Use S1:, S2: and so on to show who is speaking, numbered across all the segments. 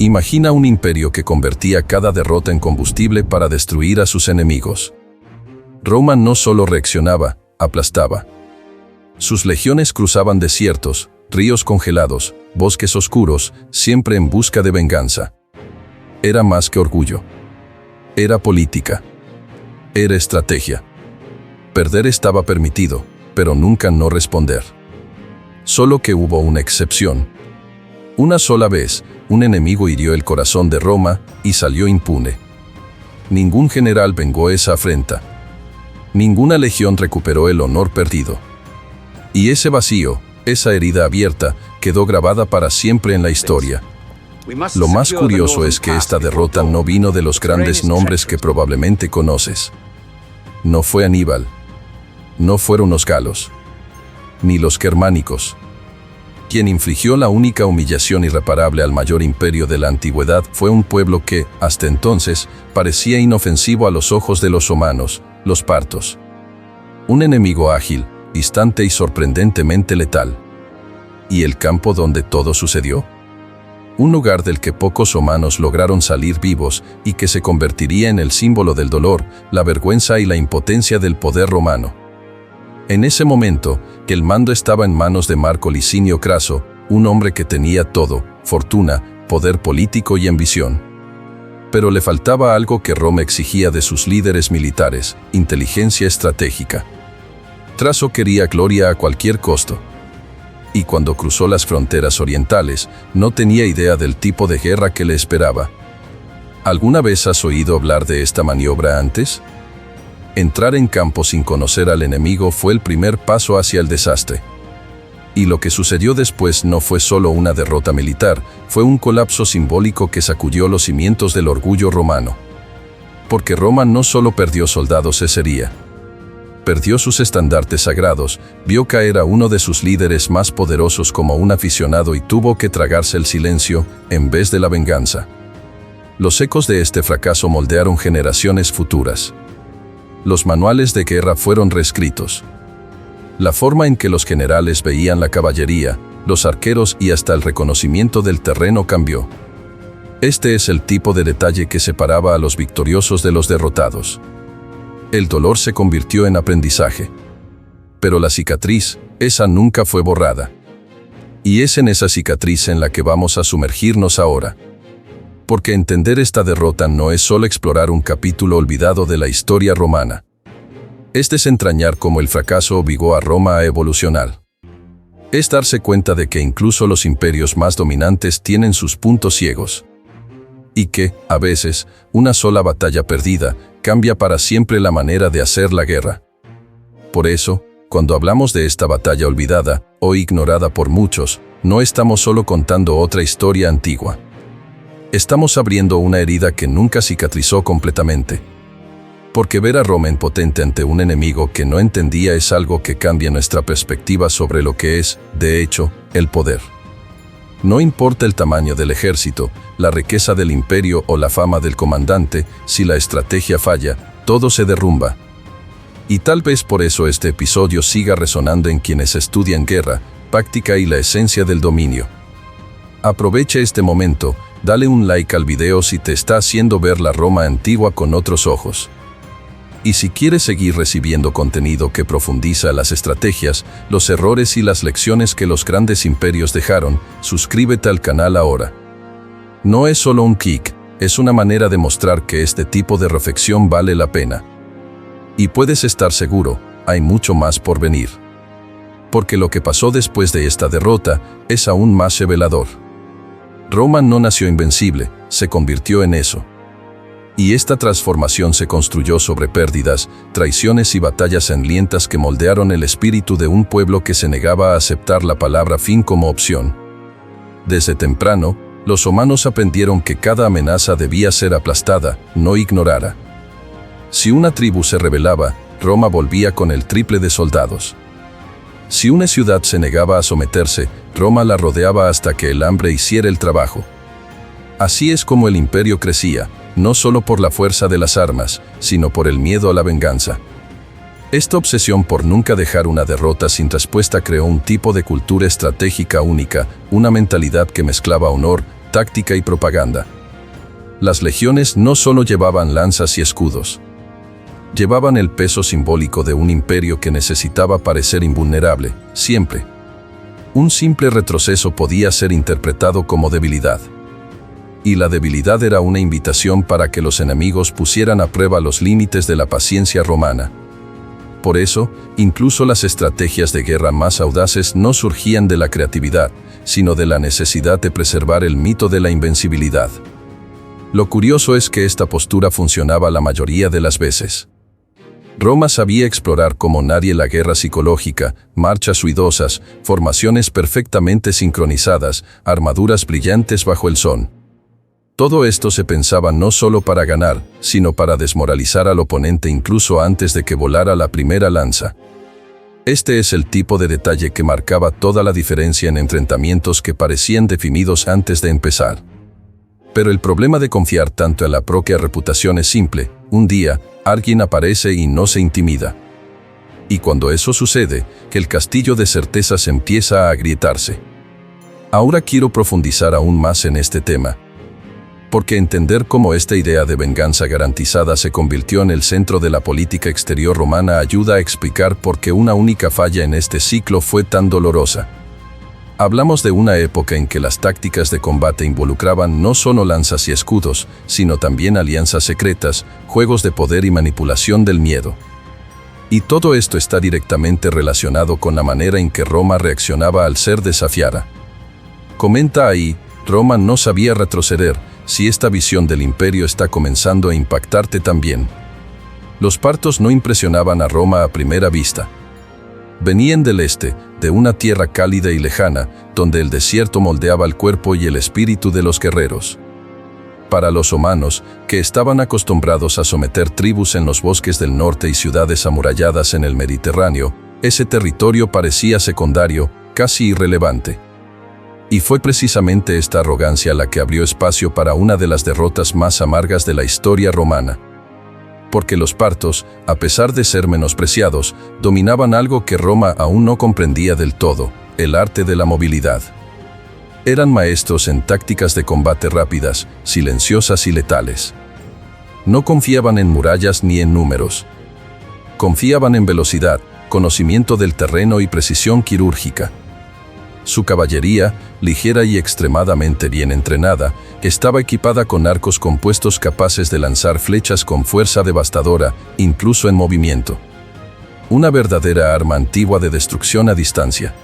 S1: Imagina un imperio que convertía cada derrota en combustible para destruir a sus enemigos. Roma no solo reaccionaba, aplastaba. Sus legiones cruzaban desiertos, ríos congelados, bosques oscuros, siempre en busca de venganza. Era más que orgullo. Era política. Era estrategia. Perder estaba permitido, pero nunca no responder. Solo que hubo una excepción. Una sola vez, un enemigo hirió el corazón de Roma y salió impune. Ningún general vengó esa afrenta. Ninguna legión recuperó el honor perdido. Y ese vacío, esa herida abierta, quedó grabada para siempre en la historia. Lo más curioso es que esta derrota no vino de los grandes nombres que probablemente conoces. No fue Aníbal. No fueron los galos. Ni los germánicos. Quien infligió la única humillación irreparable al mayor imperio de la antigüedad fue un pueblo que, hasta entonces, parecía inofensivo a los ojos de los romanos, los partos. Un enemigo ágil, distante y sorprendentemente letal. ¿Y el campo donde todo sucedió? Un lugar del que pocos romanos lograron salir vivos y que se convertiría en el símbolo del dolor, la vergüenza y la impotencia del poder romano. En ese momento, que el mando estaba en manos de Marco Licinio Craso, un hombre que tenía todo, fortuna, poder político y ambición. Pero le faltaba algo que Roma exigía de sus líderes militares: inteligencia estratégica. Craso quería gloria a cualquier costo. Y cuando cruzó las fronteras orientales, no tenía idea del tipo de guerra que le esperaba. ¿Alguna vez has oído hablar de esta maniobra antes? Entrar en campo sin conocer al enemigo fue el primer paso hacia el desastre. Y lo que sucedió después no fue solo una derrota militar, fue un colapso simbólico que sacudió los cimientos del orgullo romano. Porque Roma no solo perdió soldados ese día. Perdió sus estandartes sagrados, vio caer a uno de sus líderes más poderosos como un aficionado y tuvo que tragarse el silencio en vez de la venganza. Los ecos de este fracaso moldearon generaciones futuras. Los manuales de guerra fueron reescritos. La forma en que los generales veían la caballería, los arqueros y hasta el reconocimiento del terreno cambió. Este es el tipo de detalle que separaba a los victoriosos de los derrotados. El dolor se convirtió en aprendizaje. Pero la cicatriz, esa nunca fue borrada. Y es en esa cicatriz en la que vamos a sumergirnos ahora. Porque entender esta derrota no es solo explorar un capítulo olvidado de la historia romana. Es desentrañar cómo el fracaso obligó a Roma a evolucionar. Es darse cuenta de que incluso los imperios más dominantes tienen sus puntos ciegos. Y que, a veces, una sola batalla perdida cambia para siempre la manera de hacer la guerra. Por eso, cuando hablamos de esta batalla olvidada o ignorada por muchos, no estamos solo contando otra historia antigua. Estamos abriendo una herida que nunca cicatrizó completamente. Porque ver a Roma impotente ante un enemigo que no entendía es algo que cambia nuestra perspectiva sobre lo que es, de hecho, el poder. No importa el tamaño del ejército, la riqueza del imperio o la fama del comandante, si la estrategia falla, todo se derrumba. Y tal vez por eso este episodio siga resonando en quienes estudian guerra, práctica y la esencia del dominio. Aprovecha este momento, dale un like al video si te está haciendo ver la Roma antigua con otros ojos. Y si quieres seguir recibiendo contenido que profundiza las estrategias, los errores y las lecciones que los grandes imperios dejaron, suscríbete al canal ahora. No es solo un clic, es una manera de mostrar que este tipo de reflexión vale la pena. Y puedes estar seguro, hay mucho más por venir. Porque lo que pasó después de esta derrota es aún más revelador. Roma no nació invencible, se convirtió en eso. Y esta transformación se construyó sobre pérdidas, traiciones y batallas sangrientas que moldearon el espíritu de un pueblo que se negaba a aceptar la palabra fin como opción. Desde temprano, los romanos aprendieron que cada amenaza debía ser aplastada, no ignorada. Si una tribu se rebelaba, Roma volvía con el triple de soldados. Si una ciudad se negaba a someterse, Roma la rodeaba hasta que el hambre hiciera el trabajo. Así es como el imperio crecía, no solo por la fuerza de las armas, sino por el miedo a la venganza. Esta obsesión por nunca dejar una derrota sin respuesta creó un tipo de cultura estratégica única, una mentalidad que mezclaba honor, táctica y propaganda. Las legiones no solo llevaban lanzas y escudos. Llevaban el peso simbólico de un imperio que necesitaba parecer invulnerable, siempre. Un simple retroceso podía ser interpretado como debilidad. Y la debilidad era una invitación para que los enemigos pusieran a prueba los límites de la paciencia romana. Por eso, incluso las estrategias de guerra más audaces no surgían de la creatividad, sino de la necesidad de preservar el mito de la invencibilidad. Lo curioso es que esta postura funcionaba la mayoría de las veces. Roma sabía explorar como nadie la guerra psicológica, marchas ruidosas, formaciones perfectamente sincronizadas, armaduras brillantes bajo el sol. Todo esto se pensaba no solo para ganar, sino para desmoralizar al oponente incluso antes de que volara la primera lanza. Este es el tipo de detalle que marcaba toda la diferencia en enfrentamientos que parecían definidos antes de empezar. Pero el problema de confiar tanto en la propia reputación es simple: un día, alguien aparece y no se intimida. Y cuando eso sucede, el castillo de certezas empieza a agrietarse. Ahora quiero profundizar aún más en este tema, porque entender cómo esta idea de venganza garantizada se convirtió en el centro de la política exterior romana ayuda a explicar por qué una única falla en este ciclo fue tan dolorosa. Hablamos de una época en que las tácticas de combate involucraban no solo lanzas y escudos, sino también alianzas secretas, juegos de poder y manipulación del miedo. Y todo esto está directamente relacionado con la manera en que Roma reaccionaba al ser desafiada. Comenta ahí: Roma no sabía retroceder. Si esta visión del imperio está comenzando a impactarte también. Los partos no impresionaban a Roma a primera vista. Venían del este, de una tierra cálida y lejana, donde el desierto moldeaba el cuerpo y el espíritu de los guerreros. Para los romanos, que estaban acostumbrados a someter tribus en los bosques del norte y ciudades amuralladas en el Mediterráneo, ese territorio parecía secundario, casi irrelevante. Y fue precisamente esta arrogancia la que abrió espacio para una de las derrotas más amargas de la historia romana. Porque los partos, a pesar de ser menospreciados, dominaban algo que Roma aún no comprendía del todo: el arte de la movilidad. Eran maestros en tácticas de combate rápidas, silenciosas y letales. No confiaban en murallas ni en números. Confiaban en velocidad, conocimiento del terreno y precisión quirúrgica. Su caballería, ligera y extremadamente bien entrenada, estaba equipada con arcos compuestos capaces de lanzar flechas con fuerza devastadora, incluso en movimiento. Una verdadera arma antigua de destrucción a distancia.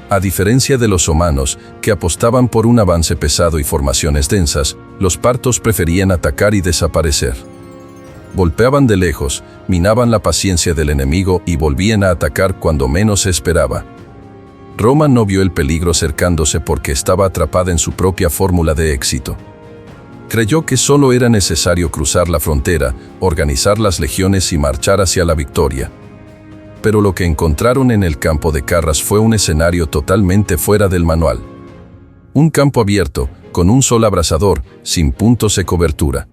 S1: A diferencia de los romanos, que apostaban por un avance pesado y formaciones densas, los partos preferían atacar y desaparecer. Golpeaban de lejos, minaban la paciencia del enemigo y volvían a atacar cuando menos se esperaba. Roma no vio el peligro acercándose porque estaba atrapada en su propia fórmula de éxito. Creyó que solo era necesario cruzar la frontera, organizar las legiones y marchar hacia la victoria. Pero lo que encontraron en el campo de Carras fue un escenario totalmente fuera del manual. Un campo abierto, con un sol abrasador, sin puntos de cobertura.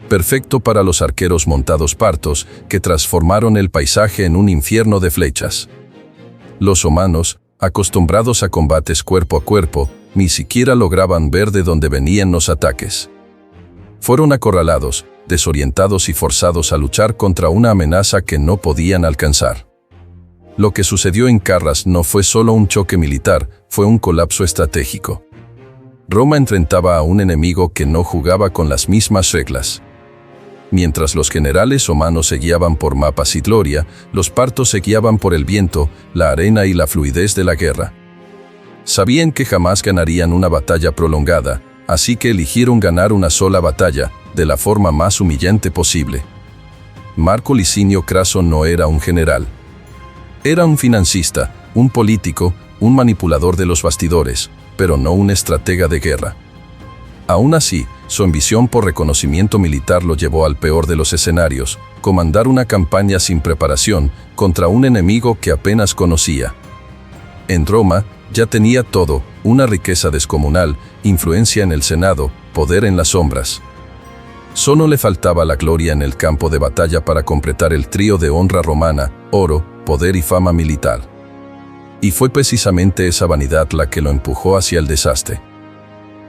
S1: Perfecto para los arqueros montados partos, que transformaron el paisaje en un infierno de flechas. Los romanos, acostumbrados a combates cuerpo a cuerpo, ni siquiera lograban ver de dónde venían los ataques. Fueron acorralados, desorientados y forzados a luchar contra una amenaza que no podían alcanzar. Lo que sucedió en Carras no fue solo un choque militar, fue un colapso estratégico. Roma enfrentaba a un enemigo que no jugaba con las mismas reglas. Mientras los generales romanos se guiaban por mapas y gloria, los partos se guiaban por el viento, la arena y la fluidez de la guerra. Sabían que jamás ganarían una batalla prolongada, así que eligieron ganar una sola batalla, de la forma más humillante posible. Marco Licinio Craso no era un general. Era un financista, un político, un manipulador de los bastidores, pero no un estratega de guerra. Aún así, su ambición por reconocimiento militar lo llevó al peor de los escenarios: comandar una campaña sin preparación contra un enemigo que apenas conocía. En Roma, ya tenía todo: una riqueza descomunal, influencia en el Senado, poder en las sombras. Solo le faltaba la gloria en el campo de batalla para completar el trío de honra romana: oro, poder y fama militar. Y fue precisamente esa vanidad la que lo empujó hacia el desastre.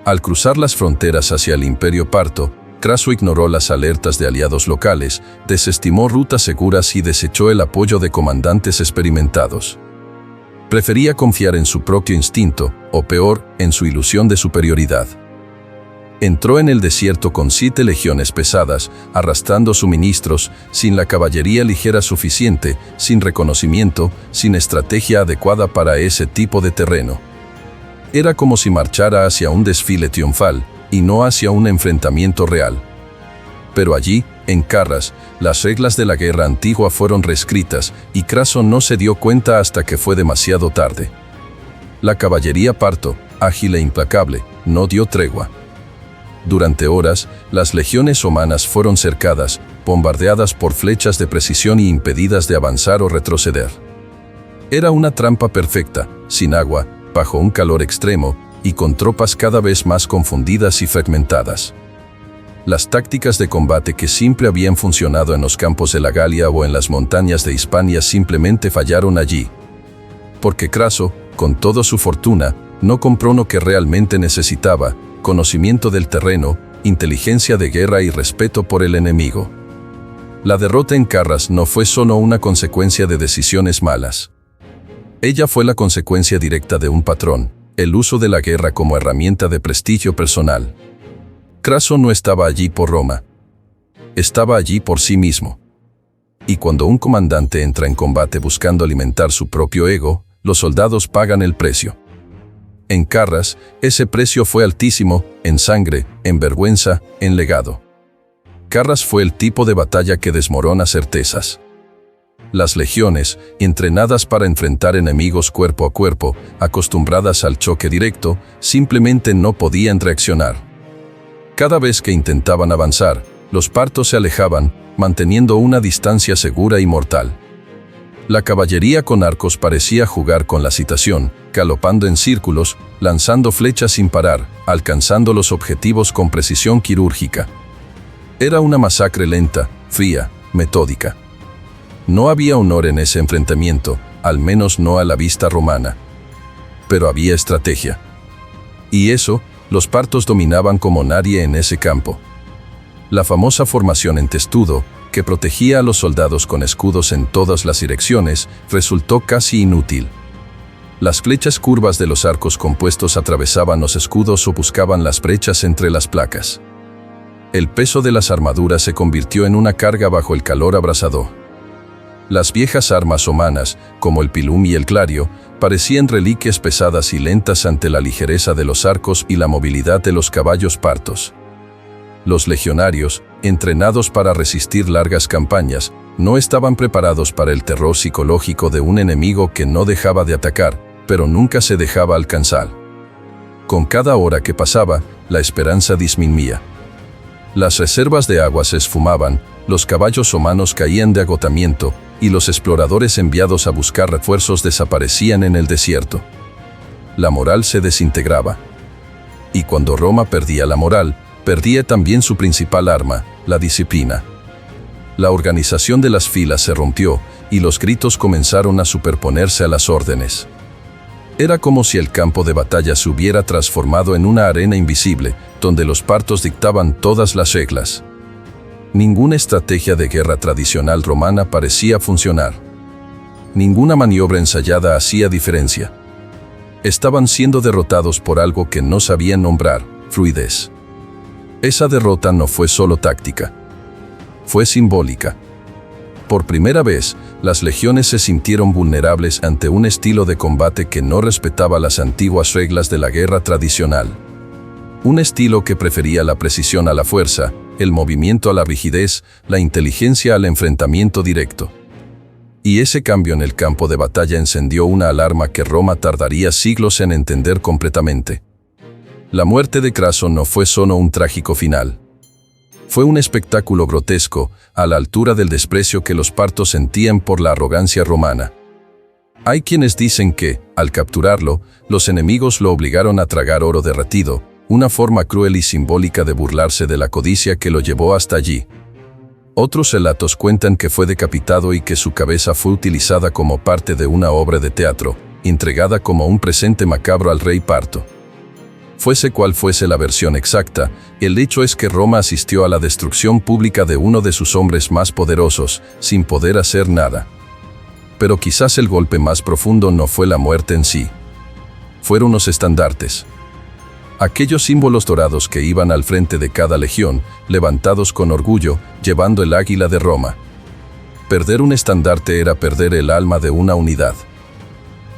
S1: Al cruzar las fronteras hacia el Imperio Parto, Craso ignoró las alertas de aliados locales, desestimó rutas seguras y desechó el apoyo de comandantes experimentados. Prefería confiar en su propio instinto, o peor, en su ilusión de superioridad. Entró en el desierto con 7 legiones pesadas, arrastrando suministros, sin la caballería ligera suficiente, sin reconocimiento, sin estrategia adecuada para ese tipo de terreno. Era como si marchara hacia un desfile triunfal, y no hacia un enfrentamiento real. Pero allí, en Carras, las reglas de la guerra antigua fueron reescritas, y Craso no se dio cuenta hasta que fue demasiado tarde. La caballería parto, ágil e implacable, no dio tregua. Durante horas, las legiones romanas fueron cercadas, bombardeadas por flechas de precisión y impedidas de avanzar o retroceder. Era una trampa perfecta, sin agua, bajo un calor extremo, y con tropas cada vez más confundidas y fragmentadas. Las tácticas de combate que siempre habían funcionado en los campos de la Galia o en las montañas de Hispania simplemente fallaron allí. Porque Craso, con toda su fortuna, no compró lo que realmente necesitaba: conocimiento del terreno, inteligencia de guerra y respeto por el enemigo. La derrota en Carras no fue solo una consecuencia de decisiones malas. Ella fue la consecuencia directa de un patrón: el uso de la guerra como herramienta de prestigio personal. Craso no estaba allí por Roma. Estaba allí por sí mismo. Y cuando un comandante entra en combate buscando alimentar su propio ego, los soldados pagan el precio. En Carras, ese precio fue altísimo, en sangre, en vergüenza, en legado. Carras fue el tipo de batalla que desmorona certezas. Las legiones, entrenadas para enfrentar enemigos cuerpo a cuerpo, acostumbradas al choque directo, simplemente no podían reaccionar. Cada vez que intentaban avanzar, los partos se alejaban, manteniendo una distancia segura y mortal. La caballería con arcos parecía jugar con la situación, galopando en círculos, lanzando flechas sin parar, alcanzando los objetivos con precisión quirúrgica. Era una masacre lenta, fría, metódica. No había honor en ese enfrentamiento, al menos no a la vista romana. Pero había estrategia. Y eso, los partos dominaban como nadie en ese campo. La famosa formación en testudo, que protegía a los soldados con escudos en todas las direcciones, resultó casi inútil. Las flechas curvas de los arcos compuestos atravesaban los escudos o buscaban las brechas entre las placas. El peso de las armaduras se convirtió en una carga bajo el calor abrasador. Las viejas armas romanas, como el pilum y el clario, parecían reliquias pesadas y lentas ante la ligereza de los arcos y la movilidad de los caballos partos. Los legionarios, entrenados para resistir largas campañas, no estaban preparados para el terror psicológico de un enemigo que no dejaba de atacar, pero nunca se dejaba alcanzar. Con cada hora que pasaba, la esperanza disminuía. Las reservas de agua se esfumaban, los caballos romanos caían de agotamiento, y los exploradores enviados a buscar refuerzos desaparecían en el desierto. La moral se desintegraba. Y cuando Roma perdía la moral, perdía también su principal arma, la disciplina. La organización de las filas se rompió, y los gritos comenzaron a superponerse a las órdenes. Era como si el campo de batalla se hubiera transformado en una arena invisible, donde los partos dictaban todas las reglas. Ninguna estrategia de guerra tradicional romana parecía funcionar. Ninguna maniobra ensayada hacía diferencia. Estaban siendo derrotados por algo que no sabían nombrar: fluidez. Esa derrota no fue solo táctica. Fue simbólica. Por primera vez, las legiones se sintieron vulnerables ante un estilo de combate que no respetaba las antiguas reglas de la guerra tradicional. Un estilo que prefería la precisión a la fuerza, el movimiento a la rigidez, la inteligencia al enfrentamiento directo. Y ese cambio en el campo de batalla encendió una alarma que Roma tardaría siglos en entender completamente. La muerte de Craso no fue solo un trágico final. Fue un espectáculo grotesco, a la altura del desprecio que los partos sentían por la arrogancia romana. Hay quienes dicen que, al capturarlo, los enemigos lo obligaron a tragar oro derretido, una forma cruel y simbólica de burlarse de la codicia que lo llevó hasta allí. Otros relatos cuentan que fue decapitado y que su cabeza fue utilizada como parte de una obra de teatro, entregada como un presente macabro al rey parto. Fuese cual fuese la versión exacta, el hecho es que Roma asistió a la destrucción pública de uno de sus hombres más poderosos, sin poder hacer nada. Pero quizás el golpe más profundo no fue la muerte en sí. Fueron los estandartes. Aquellos símbolos dorados que iban al frente de cada legión, levantados con orgullo, llevando el águila de Roma. Perder un estandarte era perder el alma de una unidad.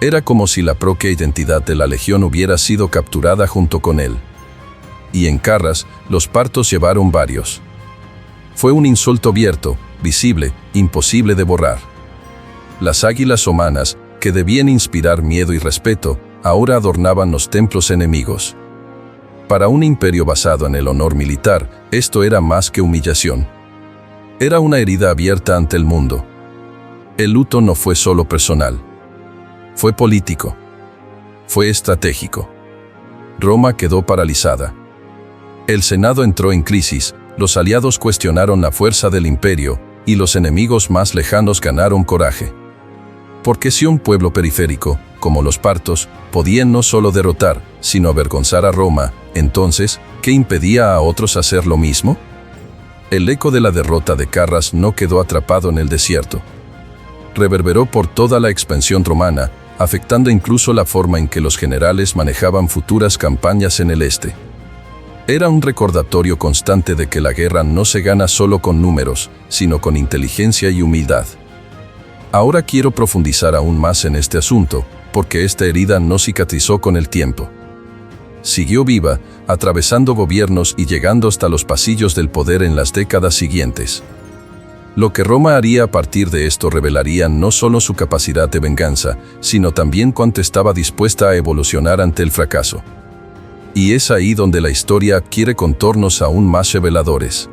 S1: Era como si la propia identidad de la legión hubiera sido capturada junto con él. Y en Carras, los partos llevaron varios. Fue un insulto abierto, visible, imposible de borrar. Las águilas romanas, que debían inspirar miedo y respeto, ahora adornaban los templos enemigos. Para un imperio basado en el honor militar, esto era más que humillación. Era una herida abierta ante el mundo. El luto no fue solo personal. Fue político. Fue estratégico. Roma quedó paralizada. El Senado entró en crisis, los aliados cuestionaron la fuerza del imperio, y los enemigos más lejanos ganaron coraje. Porque si un pueblo periférico, como los partos, podían no solo derrotar, sino avergonzar a Roma, entonces, ¿qué impedía a otros hacer lo mismo? El eco de la derrota de Carras no quedó atrapado en el desierto. Reverberó por toda la expansión romana, afectando incluso la forma en que los generales manejaban futuras campañas en el este. Era un recordatorio constante de que la guerra no se gana solo con números, sino con inteligencia y humildad. Ahora quiero profundizar aún más en este asunto, porque esta herida no cicatrizó con el tiempo. Siguió viva, atravesando gobiernos y llegando hasta los pasillos del poder en las décadas siguientes. Lo que Roma haría a partir de esto revelaría no solo su capacidad de venganza, sino también cuánto estaba dispuesta a evolucionar ante el fracaso. Y es ahí donde la historia adquiere contornos aún más reveladores.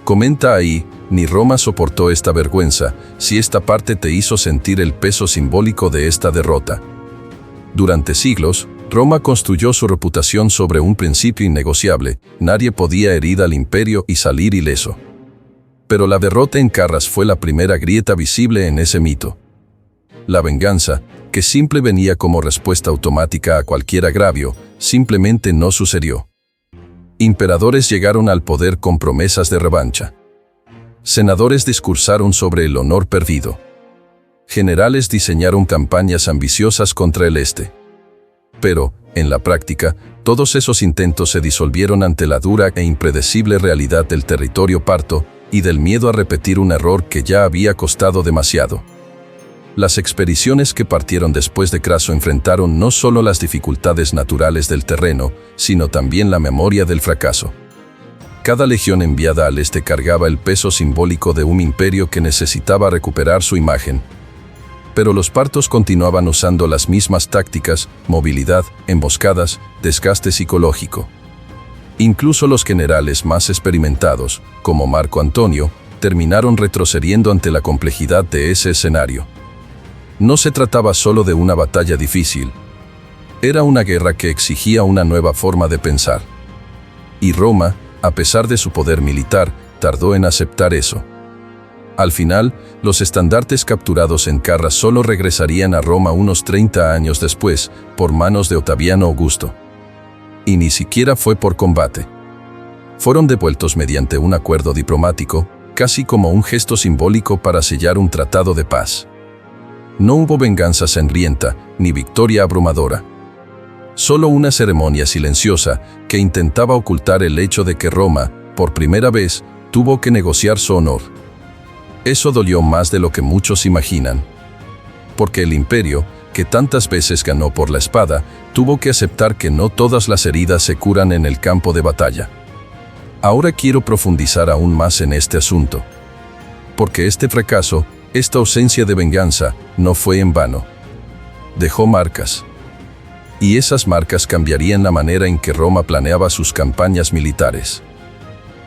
S1: Comenta ahí, ni Roma soportó esta vergüenza, si esta parte te hizo sentir el peso simbólico de esta derrota. Durante siglos, Roma construyó su reputación sobre un principio innegociable: nadie podía herir al imperio y salir ileso. Pero la derrota en Carras fue la primera grieta visible en ese mito. La venganza, que siempre venía como respuesta automática a cualquier agravio, simplemente no sucedió. Emperadores llegaron al poder con promesas de revancha. Senadores discursaron sobre el honor perdido. Generales diseñaron campañas ambiciosas contra el este. Pero, en la práctica, todos esos intentos se disolvieron ante la dura e impredecible realidad del territorio parto y del miedo a repetir un error que ya había costado demasiado. Las expediciones que partieron después de Craso enfrentaron no solo las dificultades naturales del terreno, sino también la memoria del fracaso. Cada legión enviada al este cargaba el peso simbólico de un imperio que necesitaba recuperar su imagen. Pero los partos continuaban usando las mismas tácticas: movilidad, emboscadas, desgaste psicológico. Incluso los generales más experimentados, como Marco Antonio, terminaron retrocediendo ante la complejidad de ese escenario. No se trataba solo de una batalla difícil. Era una guerra que exigía una nueva forma de pensar. Y Roma, a pesar de su poder militar, tardó en aceptar eso. Al final, los estandartes capturados en Carras solo regresarían a Roma unos 30 años después, por manos de Otaviano Augusto. Y ni siquiera fue por combate. Fueron devueltos mediante un acuerdo diplomático, casi como un gesto simbólico para sellar un tratado de paz. No hubo venganza sangrienta, ni victoria abrumadora. Solo una ceremonia silenciosa que intentaba ocultar el hecho de que Roma, por primera vez, tuvo que negociar su honor. Eso dolió más de lo que muchos imaginan. Porque el imperio, que tantas veces ganó por la espada, tuvo que aceptar que no todas las heridas se curan en el campo de batalla. Ahora quiero profundizar aún más en este asunto. Porque este fracaso, esta ausencia de venganza, no fue en vano. Dejó marcas. Y esas marcas cambiarían la manera en que Roma planeaba sus campañas militares.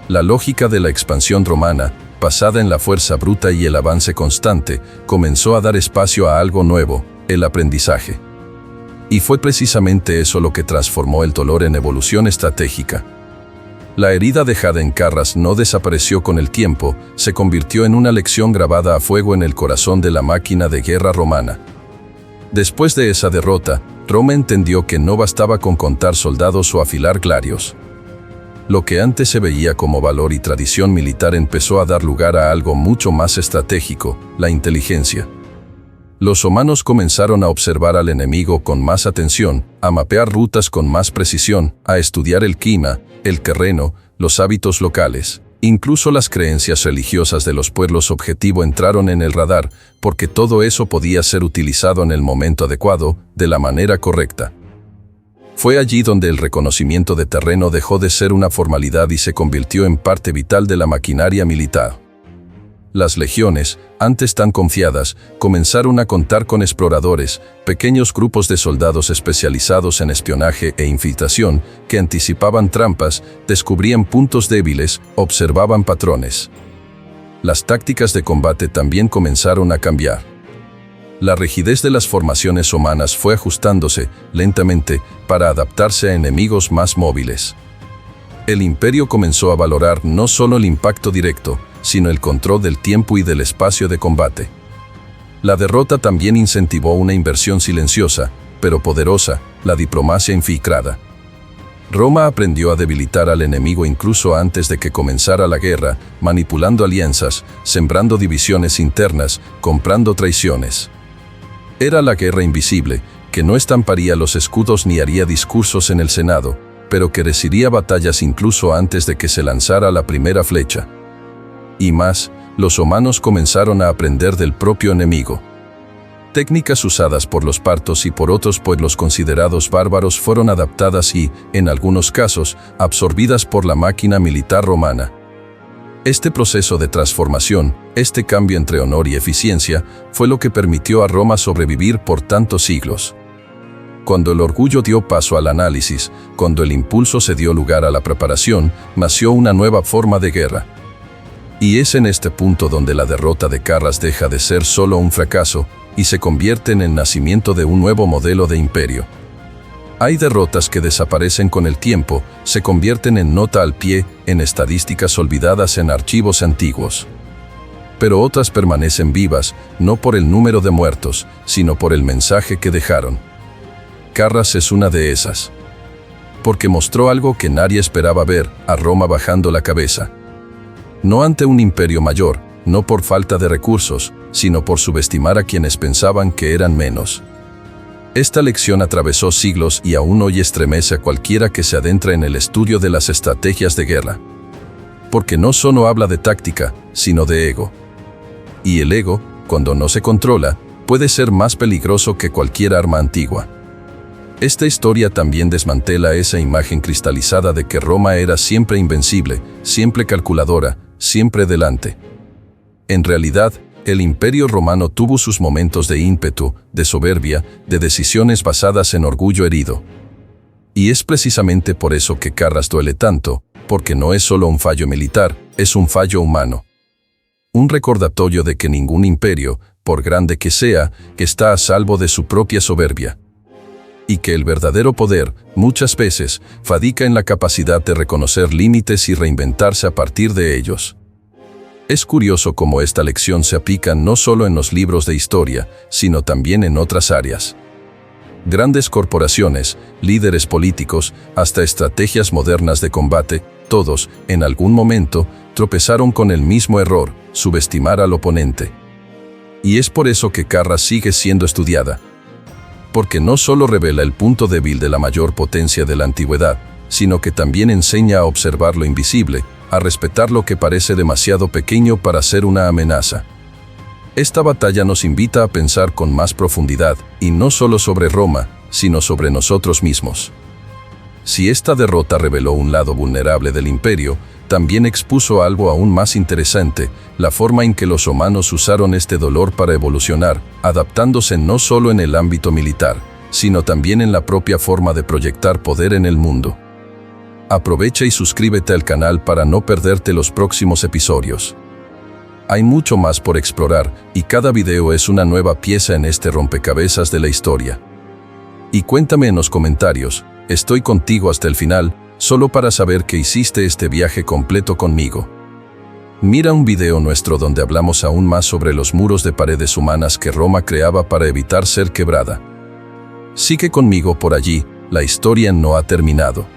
S1: La lógica de la expansión romana, basada en la fuerza bruta y el avance constante, comenzó a dar espacio a algo nuevo: el aprendizaje. Y fue precisamente eso lo que transformó el dolor en evolución estratégica. La herida dejada en Carras no desapareció con el tiempo, se convirtió en una lección grabada a fuego en el corazón de la máquina de guerra romana. Después de esa derrota, Roma entendió que no bastaba con contar soldados o afilar gladios. Lo que antes se veía como valor y tradición militar empezó a dar lugar a algo mucho más estratégico, la inteligencia. Los romanos comenzaron a observar al enemigo con más atención, a mapear rutas con más precisión, a estudiar el clima, el terreno, los hábitos locales. Incluso las creencias religiosas de los pueblos objetivo entraron en el radar, porque todo eso podía ser utilizado en el momento adecuado, de la manera correcta. Fue allí donde el reconocimiento de terreno dejó de ser una formalidad y se convirtió en parte vital de la maquinaria militar. Las legiones, antes tan confiadas, comenzaron a contar con exploradores, pequeños grupos de soldados especializados en espionaje e infiltración, que anticipaban trampas, descubrían puntos débiles, observaban patrones. Las tácticas de combate también comenzaron a cambiar. La rigidez de las formaciones romanas fue ajustándose, lentamente, para adaptarse a enemigos más móviles. El imperio comenzó a valorar no solo el impacto directo, sino el control del tiempo y del espacio de combate. La derrota también incentivó una inversión silenciosa, pero poderosa, la diplomacia infiltrada. Roma aprendió a debilitar al enemigo incluso antes de que comenzara la guerra, manipulando alianzas, sembrando divisiones internas, comprando traiciones. Era la guerra invisible, que no estamparía los escudos ni haría discursos en el Senado, pero que decidiría batallas incluso antes de que se lanzara la primera flecha. Y más, los romanos comenzaron a aprender del propio enemigo. Técnicas usadas por los partos y por otros pueblos considerados bárbaros fueron adaptadas y, en algunos casos, absorbidas por la máquina militar romana. Este proceso de transformación, este cambio entre honor y eficiencia, fue lo que permitió a Roma sobrevivir por tantos siglos. Cuando el orgullo dio paso al análisis, cuando el impulso se dio lugar a la preparación, nació una nueva forma de guerra. Y es en este punto donde la derrota de Carras deja de ser solo un fracaso y se convierte en el nacimiento de un nuevo modelo de imperio. Hay derrotas que desaparecen con el tiempo, se convierten en nota al pie, en estadísticas olvidadas en archivos antiguos. Pero otras permanecen vivas, no por el número de muertos, sino por el mensaje que dejaron. Carras es una de esas. Porque mostró algo que nadie esperaba ver, a Roma bajando la cabeza. No ante un imperio mayor, no por falta de recursos, sino por subestimar a quienes pensaban que eran menos. Esta lección atravesó siglos y aún hoy estremece a cualquiera que se adentra en el estudio de las estrategias de guerra. Porque no solo habla de táctica, sino de ego. Y el ego, cuando no se controla, puede ser más peligroso que cualquier arma antigua. Esta historia también desmantela esa imagen cristalizada de que Roma era siempre invencible, siempre calculadora, siempre delante. En realidad, el Imperio Romano tuvo sus momentos de ímpetu, de soberbia, de decisiones basadas en orgullo herido. Y es precisamente por eso que Carras duele tanto, porque no es solo un fallo militar, es un fallo humano. Un recordatorio de que ningún imperio, por grande que sea, está a salvo de su propia soberbia. Y que el verdadero poder, muchas veces, radica en la capacidad de reconocer límites y reinventarse a partir de ellos. Es curioso cómo esta lección se aplica no solo en los libros de historia, sino también en otras áreas. Grandes corporaciones, líderes políticos, hasta estrategias modernas de combate, todos, en algún momento, tropezaron con el mismo error, subestimar al oponente. Y es por eso que Carras sigue siendo estudiada. Porque no solo revela el punto débil de la mayor potencia de la antigüedad, sino que también enseña a observar lo invisible, a respetar lo que parece demasiado pequeño para ser una amenaza. Esta batalla nos invita a pensar con más profundidad, y no solo sobre Roma, sino sobre nosotros mismos. Si esta derrota reveló un lado vulnerable del imperio, también expuso algo aún más interesante, la forma en que los romanos usaron este dolor para evolucionar, adaptándose no solo en el ámbito militar, sino también en la propia forma de proyectar poder en el mundo. Aprovecha y suscríbete al canal para no perderte los próximos episodios. Hay mucho más por explorar, y cada video es una nueva pieza en este rompecabezas de la historia. Y cuéntame en los comentarios, estoy contigo hasta el final, solo para saber que hiciste este viaje completo conmigo. Mira un video nuestro donde hablamos aún más sobre los muros de paredes humanas que Roma creaba para evitar ser quebrada. Sigue conmigo por allí, la historia no ha terminado.